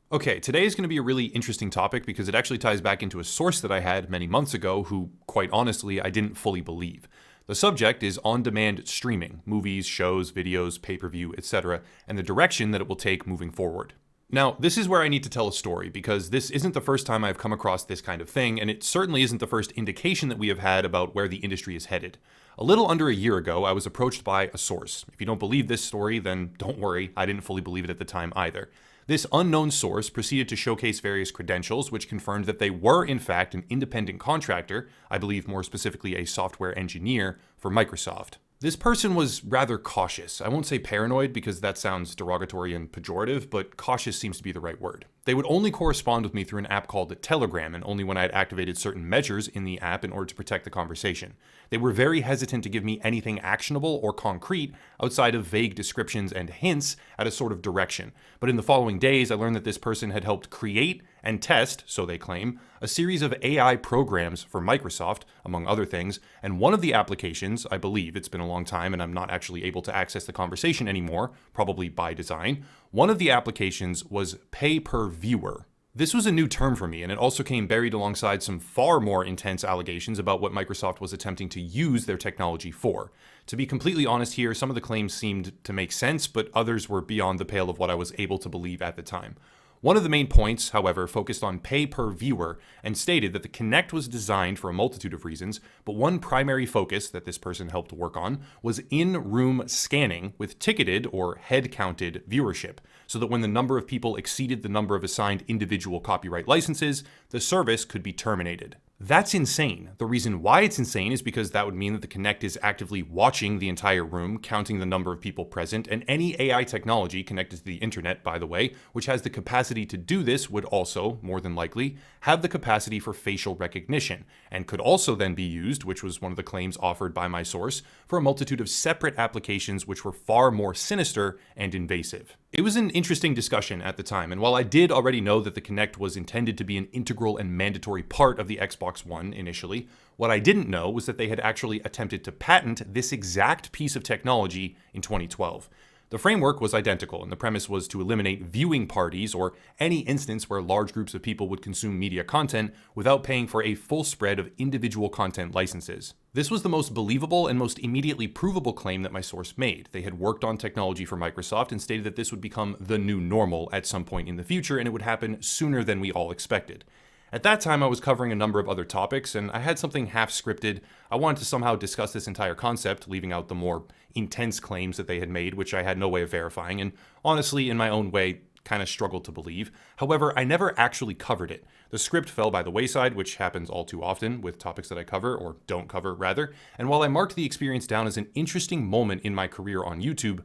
Okay, today is going to be a really interesting topic because it actually ties back into a source that I had many months ago who, quite honestly, I didn't fully believe. The subject is on-demand streaming, movies, shows, videos, pay-per-view, etc., and the direction that it will take moving forward. Now, this is where I need to tell a story because this isn't the first time I've come across this kind of thing, and it certainly isn't the first indication that we have had about where the industry is headed. A little under a year ago, I was approached by a source. If you don't believe this story, then don't worry, I didn't fully believe it at the time either. This unknown source proceeded to showcase various credentials which confirmed that they were in fact an independent contractor, I believe more specifically a software engineer, for Microsoft. This person was rather cautious. I won't say paranoid because that sounds derogatory and pejorative, but cautious seems to be the right word. They would only correspond with me through an app called Telegram, and only when I had activated certain measures in the app in order to protect the conversation. They were very hesitant to give me anything actionable or concrete outside of vague descriptions and hints at a sort of direction. But in the following days, I learned that this person had helped create and test, so they claim, a series of AI programs for Microsoft, among other things, and one of the applications, I believe it's been a long time and I'm not actually able to access the conversation anymore, probably by design, one of the applications was pay-per-viewer. This was a new term for me, and it also came buried alongside some far more intense allegations about what Microsoft was attempting to use their technology for. To be completely honest here, some of the claims seemed to make sense, but others were beyond the pale of what I was able to believe at the time. One of the main points, however, focused on pay-per-viewer and stated that the Kinect was designed for a multitude of reasons, but one primary focus that this person helped work on was in-room scanning with ticketed or head-counted viewership, so that when the number of people exceeded the number of assigned individual copyright licenses, the service could be terminated. That's insane. The reason why it's insane is because that would mean that the Kinect is actively watching the entire room, counting the number of people present, and any AI technology connected to the internet, by the way, which has the capacity to do this would also, more than likely, have the capacity for facial recognition, and could also then be used, which was one of the claims offered by my source, for a multitude of separate applications which were far more sinister and invasive. It was an interesting discussion at the time, and while I did already know that the Kinect was intended to be an integral and mandatory part of the Xbox One initially, what I didn't know was that they had actually attempted to patent this exact piece of technology in 2012. The framework was identical, and the premise was to eliminate viewing parties or any instance where large groups of people would consume media content without paying for a full spread of individual content licenses. This was the most believable and most immediately provable claim that my source made. They had worked on technology for Microsoft and stated that this would become the new normal at some point in the future, and it would happen sooner than we all expected. At that time, I was covering a number of other topics, and I had something half scripted. I wanted to somehow discuss this entire concept, leaving out the more intense claims that they had made, which I had no way of verifying, and honestly, in my own way, kind of struggled to believe. However, I never actually covered it. The script fell by the wayside, which happens all too often with topics that I cover, or don't cover, rather, and while I marked the experience down as an interesting moment in my career on YouTube,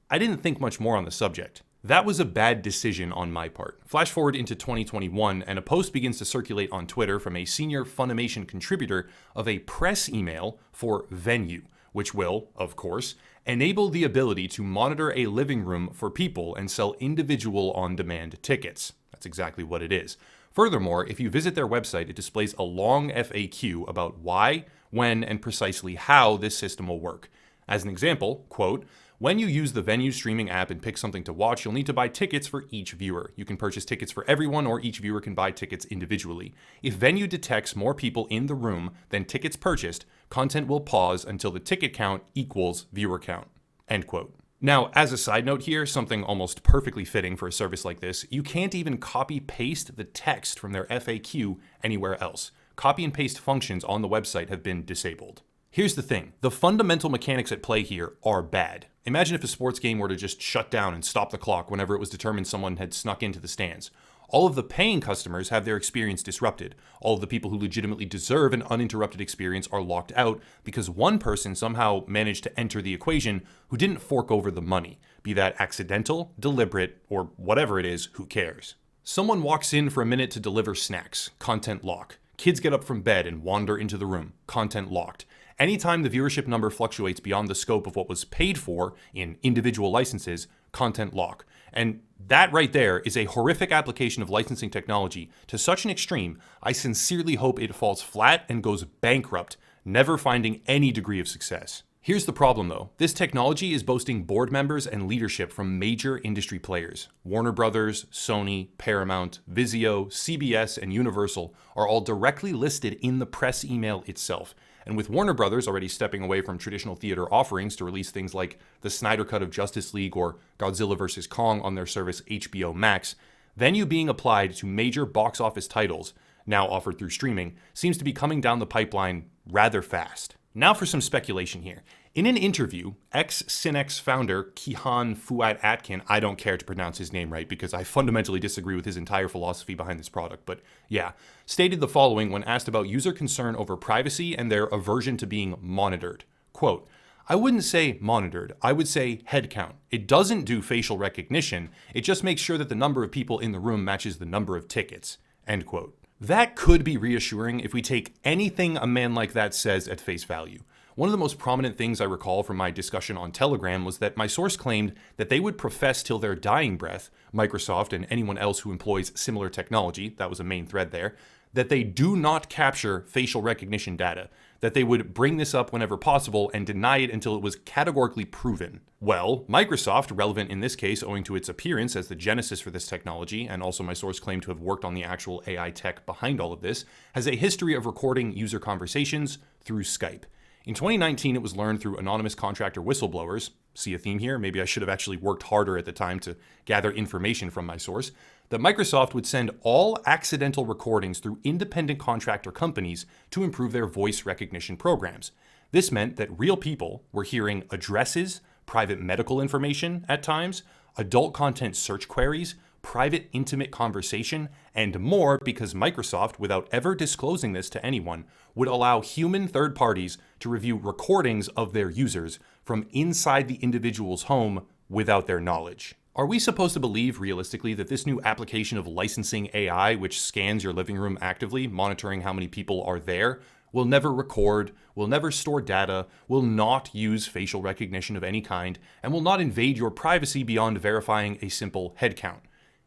I didn't think much more on the subject. That was a bad decision on my part. Flash forward into 2021, and a post begins to circulate on Twitter from a senior Funimation contributor of a press email for Venue, which will, of course, enable the ability to monitor a living room for people and sell individual on-demand tickets. That's exactly what it is. Furthermore, if you visit their website, it displays a long FAQ about why, when, and precisely how this system will work. As an example, quote, "When you use the Venue streaming app and pick something to watch, you'll need to buy tickets for each viewer. You can purchase tickets for everyone, or each viewer can buy tickets individually. If Venue detects more people in the room than tickets purchased, content will pause until the ticket count equals viewer count." End quote. Now, as a side note here, something almost perfectly fitting for a service like this, you can't even copy-paste the text from their FAQ anywhere else. Copy and paste functions on the website have been disabled. Here's the thing, the fundamental mechanics at play here are bad. Imagine if a sports game were to just shut down and stop the clock whenever it was determined someone had snuck into the stands. All of the paying customers have their experience disrupted. All of the people who legitimately deserve an uninterrupted experience are locked out because one person somehow managed to enter the equation who didn't fork over the money. Be that accidental, deliberate, or whatever it is, who cares? Someone walks in for a minute to deliver snacks. Content lock. Kids get up from bed and wander into the room. Content locked. Anytime the viewership number fluctuates beyond the scope of what was paid for in individual licenses, content lock. And that right there is a horrific application of licensing technology to such an extreme, I sincerely hope it falls flat and goes bankrupt, never finding any degree of success. Here's the problem though. This technology is boasting board members and leadership from major industry players. Warner Brothers, Sony, Paramount, Vizio, CBS, and Universal are all directly listed in the press email itself. And with Warner Brothers already stepping away from traditional theater offerings to release things like the Snyder Cut of Justice League or Godzilla vs. Kong on their service HBO Max, Venue being applied to major box office titles, now offered through streaming, seems to be coming down the pipeline rather fast. Now for some speculation here. In an interview, ex-Cinex founder Kihan Fuad-Atkin, I don't care to pronounce his name right because I fundamentally disagree with his entire philosophy behind this product, but yeah, stated the following when asked about user concern over privacy and their aversion to being monitored. Quote, I wouldn't say monitored, I would say head count. It doesn't do facial recognition, it just makes sure that the number of people in the room matches the number of tickets. End quote. That could be reassuring if we take anything a man like that says at face value. One of the most prominent things I recall from my discussion on Telegram was that my source claimed that they would profess till their dying breath, Microsoft and anyone else who employs similar technology, that was a main thread there, that they do not capture facial recognition data, that they would bring this up whenever possible and deny it until it was categorically proven. Well, Microsoft, relevant in this case owing to its appearance as the genesis for this technology, and also my source claimed to have worked on the actual AI tech behind all of this, has a history of recording user conversations through Skype. In 2019, it was learned through anonymous contractor whistleblowers. See a theme here? Maybe I should have actually worked harder at the time to gather information from my source. That Microsoft would send all accidental recordings through independent contractor companies to improve their voice recognition programs. This meant that real people were hearing addresses, private medical information at times, adult content search queries, private intimate conversation, and more because Microsoft, without ever disclosing this to anyone, would allow human third parties to review recordings of their users from inside the individual's home without their knowledge. Are we supposed to believe realistically that this new application of licensing AI, which scans your living room actively, monitoring how many people are there, will never record, will never store data, will not use facial recognition of any kind, and will not invade your privacy beyond verifying a simple head count?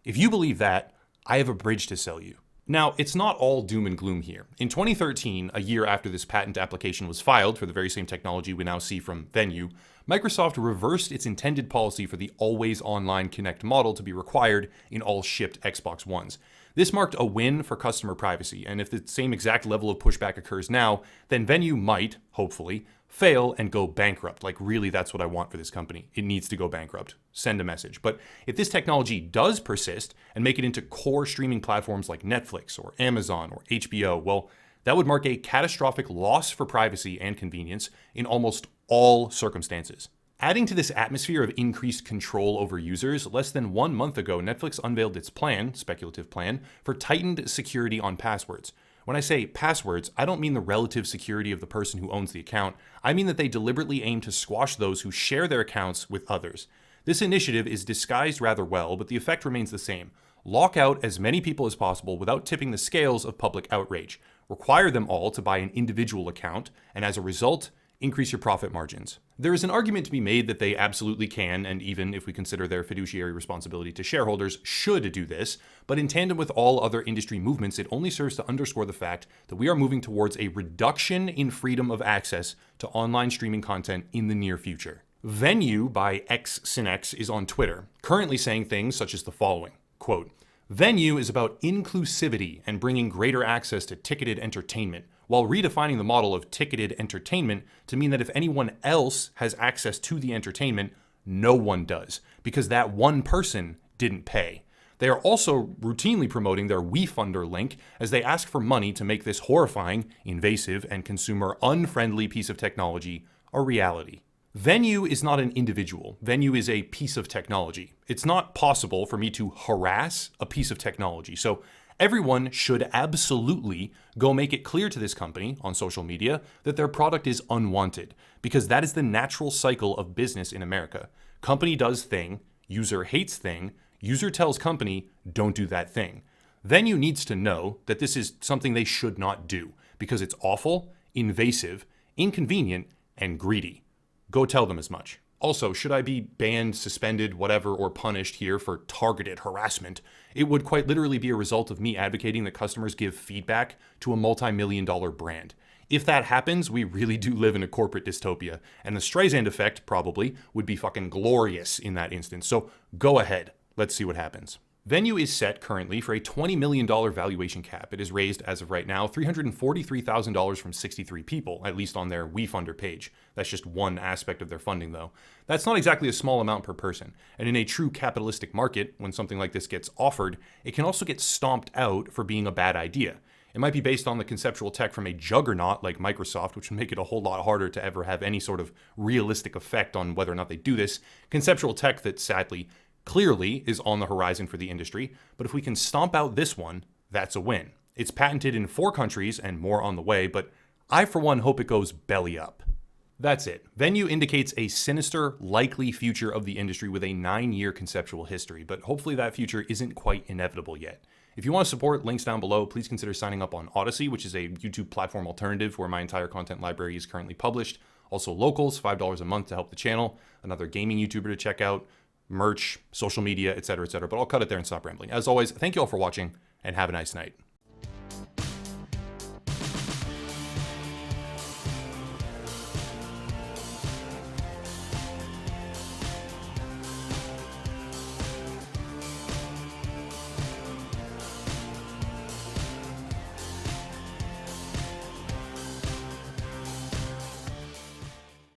If you believe that, I have a bridge to sell you. Now, it's not all doom and gloom here. In 2013, a year after this patent application was filed for the very same technology we now see from Venue, Microsoft reversed its intended policy for the always online Kinect model to be required in all shipped Xbox Ones. This marked a win for customer privacy, and if the same exact level of pushback occurs now, then Venue might, hopefully, fail and go bankrupt. Like, really, that's what I want for this company. It needs to go bankrupt. Send a message. But if this technology does persist and make it into core streaming platforms like Netflix or Amazon or HBO, well, that would mark a catastrophic loss for privacy and convenience in almost all circumstances. Adding to this atmosphere of increased control over users, less than 1 month ago, Netflix unveiled its speculative plan, for tightened security on passwords. When I say passwords, I don't mean the relative security of the person who owns the account. I mean that they deliberately aim to squash those who share their accounts with others. This initiative is disguised rather well, but the effect remains the same. Lock out as many people as possible without tipping the scales of public outrage. Require them all to buy an individual account, and as a result, increase your profit margins. There is an argument to be made that they absolutely can, and even if we consider their fiduciary responsibility to shareholders, should do this, but in tandem with all other industry movements, it only serves to underscore the fact that we are moving towards a reduction in freedom of access to online streaming content in the near future. Venue by ex-Cinex is on Twitter, currently saying things such as the following, quote, Venue is about inclusivity and bringing greater access to ticketed entertainment, while redefining the model of ticketed entertainment to mean that if anyone else has access to the entertainment, no one does, because that one person didn't pay. They are also routinely promoting their WeFunder link as they ask for money to make this horrifying, invasive, and consumer-unfriendly piece of technology a reality. Venue is not an individual. Venue is a piece of technology. It's not possible for me to harass a piece of technology. So everyone should absolutely go make it clear to this company on social media that their product is unwanted, because that is the natural cycle of business in America. Company does thing, user hates thing, user tells company, don't do that thing. Venue needs to know that this is something they should not do, because it's awful, invasive, inconvenient, and greedy. Go tell them as much. Also, should I be banned, suspended, whatever, or punished here for targeted harassment, it would quite literally be a result of me advocating that customers give feedback to a multi-million-dollar brand. If that happens, we really do live in a corporate dystopia, and the Streisand effect, probably, would be fucking glorious in that instance. So go ahead. Let's see what happens. Venue is set currently for a $20 million valuation cap. It is raised, as of right now, $343,000 from 63 people, at least on their WeFunder page. That's just one aspect of their funding, though. That's not exactly a small amount per person. And in a true capitalistic market, when something like this gets offered, it can also get stomped out for being a bad idea. It might be based on the conceptual tech from a juggernaut like Microsoft, which would make it a whole lot harder to ever have any sort of realistic effect on whether or not they do this. Conceptual tech that, sadly, clearly is on the horizon for the industry, but if we can stomp out this one, that's a win. It's patented in 4 countries and more on the way, but I for one hope it goes belly up. That's it. Venue indicates a sinister, likely future of the industry with a 9-year conceptual history, but hopefully that future isn't quite inevitable yet. If you want to support, links down below, please consider signing up on Odyssey, which is a YouTube platform alternative where my entire content library is currently published. Also Locals, $5 a month to help the channel, another gaming YouTuber to check out, merch, social media, etc., etc. But I'll cut it there and stop rambling. As always, thank you all for watching, and have a nice night.